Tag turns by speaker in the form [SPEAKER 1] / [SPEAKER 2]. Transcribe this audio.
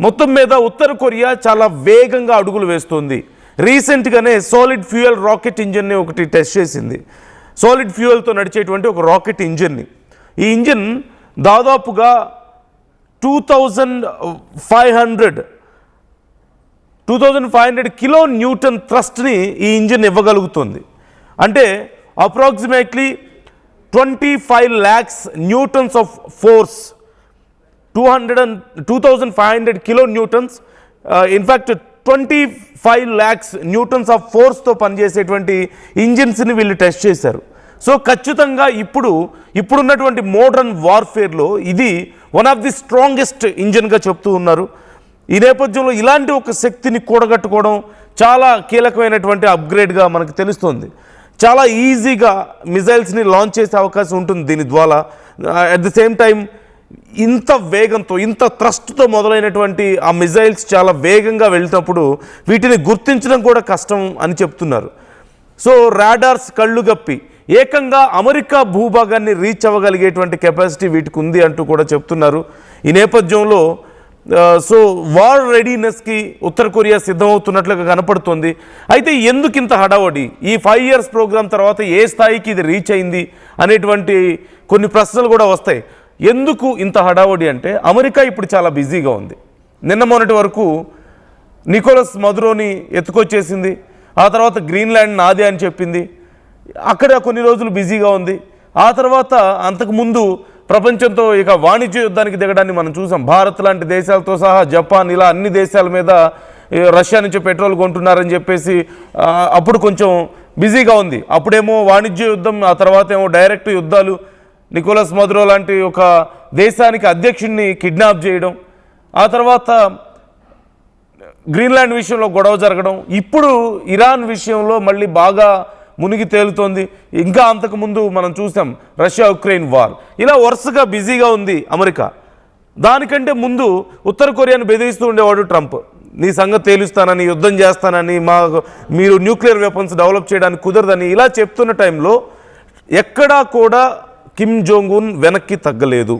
[SPEAKER 1] మొత్తం మీద ఉత్తర కొరియా చాలా వేగంగా అడుగులు వేస్తుంది. రీసెంట్గానే సాలిడ్ ఫ్యూయల్ రాకెట్ ఇంజిన్ని ఒకటి టెస్ట్ చేసింది. సాలిడ్ ఫ్యూయల్తో నడిచేటువంటి ఒక రాకెట్ ఇంజిన్ని. ఈ ఇంజిన్ దాదాపుగా 2500 కిలో న్యూటన్ థ్రస్ట్ని ఈ ఇంజిన్ ఇవ్వగలుగుతుంది. అంటే approximately 25 lakhs newtons of force, 2500 kilo newtons, in fact 25 lakhs newtons of ఫోర్స్తో పనిచేసేటువంటి ఇంజిన్స్ని వీళ్ళు టెస్ట్ చేశారు. సో ఖచ్చితంగా ఇప్పుడున్నటువంటి మోడర్న్ వార్ఫేర్లో ఇది వన్ ఆఫ్ ది స్ట్రాంగెస్ట్ ఇంజిన్గా చెప్తూ ఉన్నారు. ఈ నేపథ్యంలో ఇలాంటి ఒక శక్తిని కూడగట్టుకోవడం చాలా కీలకమైనటువంటి అప్గ్రేడ్గా మనకు తెలుస్తుంది. చాలా ఈజీగా మిజైల్స్ని లాంచ్ చేసే అవకాశం ఉంటుంది దీని ద్వారా. అట్ ది సేమ్ టైం ఇంత వేగంతో, ఇంత థ్రస్ట్తో మొదలైనటువంటి ఆ మిజైల్స్ చాలా వేగంగా వెళ్తున్నప్పుడు వీటిని గుర్తించడం కూడా కష్టం అని చెప్తున్నారు. సో రాడార్స్ కళ్ళు గప్పి ఏకంగా అమెరికా భూభాగాన్ని రీచ్ అవ్వగలిగేటువంటి కెపాసిటీ వీటికి ఉంది అంటూ కూడా చెప్తున్నారు. ఈ నేపథ్యంలో సో వార్ రెడీనెస్కి ఉత్తర కొరియా సిద్ధమవుతున్నట్లుగా కనపడుతుంది. అయితే ఎందుకు ఇంత హడావడి? ఈ 5 years ప్రోగ్రాం తర్వాత ఏ స్థాయికి ఇది రీచ్ అయింది అనేటువంటి కొన్ని ప్రశ్నలు కూడా వస్తాయి. ఎందుకు ఇంత హడావడి అంటే అమెరికా ఇప్పుడు చాలా బిజీగా ఉంది. నిన్న మొన్నటి వరకు నికోలస్ మదురోని ఎత్తుకొచ్చేసింది. ఆ తర్వాత గ్రీన్లాండ్ నాదే అని చెప్పింది. అక్కడ కొన్ని రోజులు బిజీగా ఉంది. ఆ తర్వాత అంతకుముందు ప్రపంచంతో ఇక వాణిజ్య యుద్ధానికి దిగడాన్ని మనం చూసాం. భారత్ లాంటి దేశాలతో సహా జపాన్, ఇలా అన్ని దేశాల మీద రష్యా నుంచి పెట్రోల్ కొంటున్నారని చెప్పేసి అప్పుడు కొంచెం బిజీగా ఉంది. అప్పుడేమో వాణిజ్య యుద్ధం, ఆ తర్వాత ఏమో డైరెక్ట్ యుద్ధాలు, నికోలస్ మదురో లాంటి ఒక దేశానికి అధ్యక్షుడిని కిడ్నాప్ చేయడం, ఆ తర్వాత గ్రీన్లాండ్ విషయంలో గొడవ జరగడం, ఇప్పుడు ఇరాన్ విషయంలో మళ్ళీ బాగా మునిగి తేలుతోంది. ఇంకా అంతకుముందు మనం చూసాం రష్యా ఉక్రెయిన్ వార్. ఇలా వరుసగా బిజీగా ఉంది అమెరికా. దానికంటే ముందు ఉత్తర కొరియాను బెదిరిస్తూ ఉండేవాడు ట్రంప్. నీ సంగతి తేలుస్తానని, యుద్ధం చేస్తానని, మీరు న్యూక్లియర్ వెపన్స్ డెవలప్ చేయడానికి కుదరదని ఇలా చెప్తున్న టైంలో ఎక్కడా కూడా కిమ్ జోంగ్ ఉన్ వెనక్కి తగ్గలేదు.